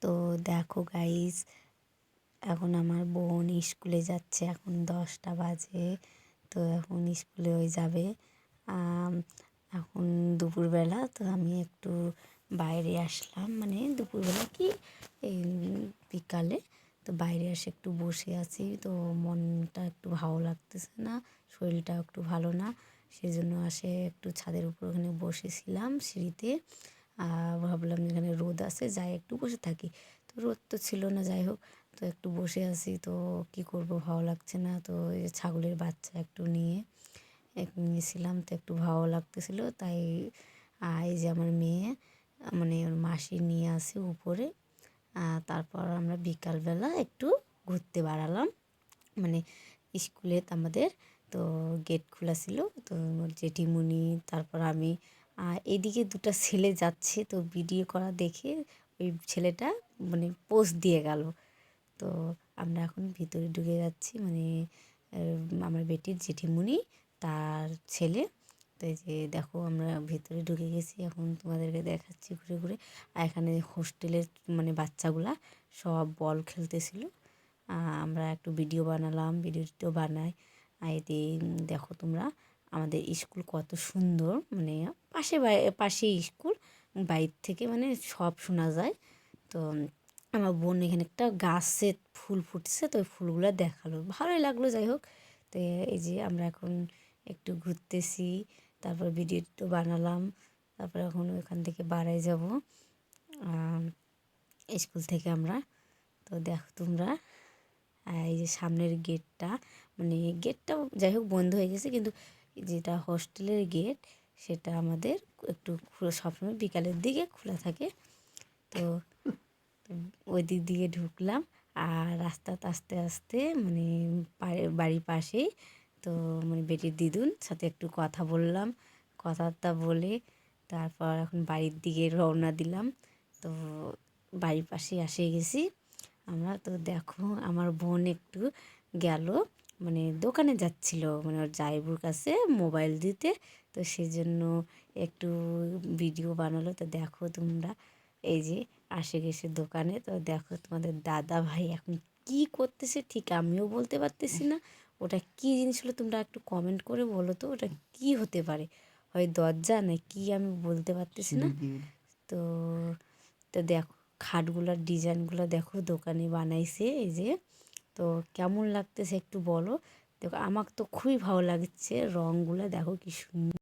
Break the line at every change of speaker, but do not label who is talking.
তো দেখো গাইস, এখন আমার বোন স্কুলে যাচ্ছে, এখন 10টা বাজে। তো এখন স্কুলে ওই যাবে। এখন দুপুরবেলা, তো আমি একটু বাইরে আসলাম, মানে দুপুরবেলা কি এই বিকালে। তো বাইরে এসে একটু বসে আছি, তো মনটা একটু ভালো লাগতেছে না, শরীরটা একটু ভালো না, সেজন্য আসে একটু ছাদের উপর ওখানে বসেছিলাম সিঁড়িতে। ভাবলাম এখানে রোদ আছে, যাই একটু বসে থাকি। তো রোদ তো ছিল না, যাই হোক, তো একটু বসে আছি। তো কি করব, ভালো লাগছে না। তো এই ছাগলের বাচ্চা একটু নিয়েছিলাম, তো একটু ভালো লাগতেছিল, তাই এই যে আমার মেয়ে, মানে ওর মাসি নিয়ে আসে উপরে। তারপর আমরা বিকালবেলা একটু ঘুরতে বেড়ালাম, মানে স্কুলে আমাদের তো গেট খোলা ছিল। তো জেঠিমুনি, তারপর আমি, এদিকে দুটো ছেলে যাচ্ছে, তো ভিডিও করা দেখে ওই ছেলেটা মানে পোস্ট দিয়ে গেল। তো আমরা এখন ভিতরে ঢুকে যাচ্ছি, মানে আমার বেটির জেঠিমুনি তার ছেলে। তো এই যে দেখো, আমরা ভিতরে ঢুকে গেছি, এখন তোমাদেরকে দেখাচ্ছি ঘুরে ঘুরে। আর এখানে হোস্টেলের মানে বাচ্চাগুলা সব বল খেলতেছিল। আমরা একটু ভিডিও বানালাম, ভিডিও বানাই। এতে দেখো তোমরা, আমাদের স্কুল কত সুন্দর, মানে পাশেই স্কুল, বাইর থেকে মানে সব শোনা যায়। তো আমার বোন এখানে একটা গাছে ফুল ফুটছে, তো ওই ফুলগুলো দেখালো, ভালোই লাগলো, যাই হোক। তো এই যে আমরা এখন একটু ঘুরতেছি, তারপর ভিডিও বানালাম, তারপর এখন ওইখান থেকে বাড়াই যাব স্কুল থেকে আমরা। তো দেখো তোমরা, এই যে সামনের গেটটা, মানে গেটটা যাই হোক বন্ধ হয়ে গেছে, কিন্তু যেটা হোস্টেলের গেট সেটা আমাদের একটু সবসময় বিকালের দিকে খোলা থাকে। তো ওই দিক দিয়ে ঢুকলাম, আর রাস্তাতে আস্তে আস্তে মানে বাড়ির পাশেই। তো মানে বেটির দিদুন সাথে একটু কথা বললাম, কথাবার্তা বলে তারপর এখন বাড়ির দিকে রওনা দিলাম। তো বাড়ির পাশে এসে গেছি আমরা। তো দেখো, আমার বোন একটু গেল, মানে দোকানে যাচ্ছিল, মানে ওর জায়বুর কাছে মোবাইল দিতে। তো সেজন্য একটু ভিডিও বানালো। তো দেখো তোমরা, এই যে আসে গেছে দোকানে। তো দেখো তোমাদের দাদা ভাই এখন কি করতেছে, ঠিক আমিও বলতে পারতেছি না। ওটা কি জিনিস হলো, তোমরা একটু কমেন্ট করে বলো তো ওটা কি হতে পারে, হয় দরজা না কি, আমি বলতে পারতেছি না। তো তো দেখো, খাটগুলোর ডিজাইনগুলো দেখো দোকানে বানাইছে, এই যে। তো কেমন লাগতেছে একটু বলো। দেখো, আমার তো খুবই ভালো লাগছে, রঙগুলো দেখো কি সুন্দর।